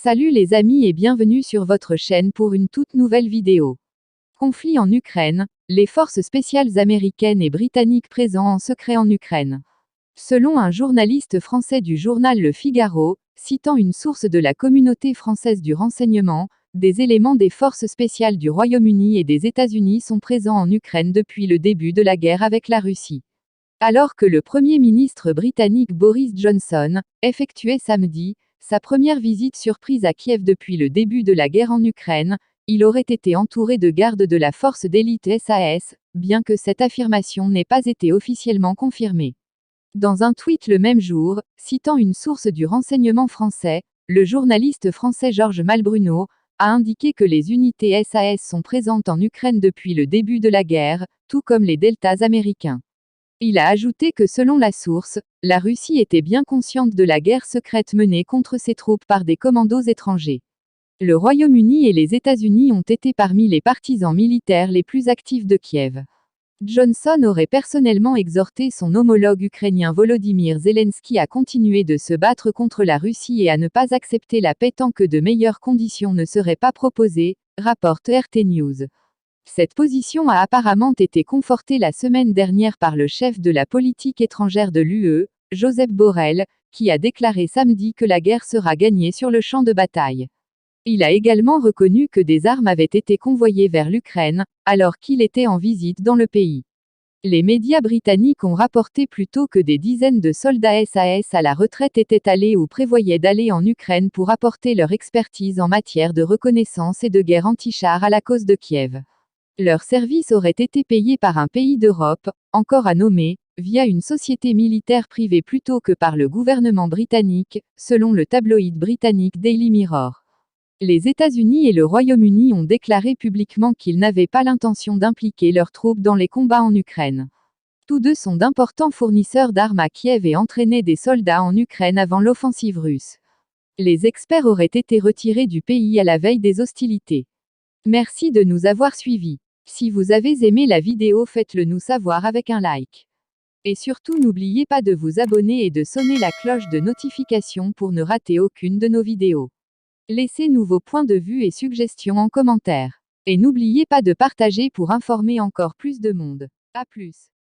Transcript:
Salut les amis et bienvenue sur votre chaîne pour une toute nouvelle vidéo. Conflit en Ukraine, les forces spéciales américaines et britanniques présents en secret en Ukraine. Selon un journaliste français du journal Le Figaro, citant une source de la communauté française du renseignement, des éléments des forces spéciales du Royaume-Uni et des États-Unis sont présents en Ukraine depuis le début de la guerre avec la Russie. Alors que le Premier ministre britannique Boris Johnson effectuait samedi sa première visite surprise à Kiev depuis le début de la guerre en Ukraine, il aurait été entouré de gardes de la force d'élite SAS, bien que cette affirmation n'ait pas été officiellement confirmée. Dans un tweet le même jour, citant une source du renseignement français, le journaliste français Georges Malbruno a indiqué que les unités SAS sont présentes en Ukraine depuis le début de la guerre, tout comme les Deltas américains. Il a ajouté que selon la source, la Russie était bien consciente de la guerre secrète menée contre ses troupes par des commandos étrangers. Le Royaume-Uni et les États-Unis ont été parmi les partisans militaires les plus actifs de Kiev. Johnson aurait personnellement exhorté son homologue ukrainien Volodymyr Zelensky à continuer de se battre contre la Russie et à ne pas accepter la paix tant que de meilleures conditions ne seraient pas proposées, rapporte RT News. Cette position a apparemment été confortée la semaine dernière par le chef de la politique étrangère de l'UE, Josep Borrell, qui a déclaré samedi que la guerre sera gagnée sur le champ de bataille. Il a également reconnu que des armes avaient été convoyées vers l'Ukraine, alors qu'il était en visite dans le pays. Les médias britanniques ont rapporté plus tôt que des dizaines de soldats SAS à la retraite étaient allés ou prévoyaient d'aller en Ukraine pour apporter leur expertise en matière de reconnaissance et de guerre anti-chars à la cause de Kiev. Leur service aurait été payé par un pays d'Europe, encore à nommer, via une société militaire privée plutôt que par le gouvernement britannique, selon le tabloïd britannique Daily Mirror. Les États-Unis et le Royaume-Uni ont déclaré publiquement qu'ils n'avaient pas l'intention d'impliquer leurs troupes dans les combats en Ukraine. Tous deux sont d'importants fournisseurs d'armes à Kiev et entraînaient des soldats en Ukraine avant l'offensive russe. Les experts auraient été retirés du pays à la veille des hostilités. Merci de nous avoir suivis. Si vous avez aimé la vidéo, faites-le nous savoir avec un like. Et surtout n'oubliez pas de vous abonner et de sonner la cloche de notification pour ne rater aucune de nos vidéos. Laissez-nous vos points de vue et suggestions en commentaire. Et n'oubliez pas de partager pour informer encore plus de monde. À plus.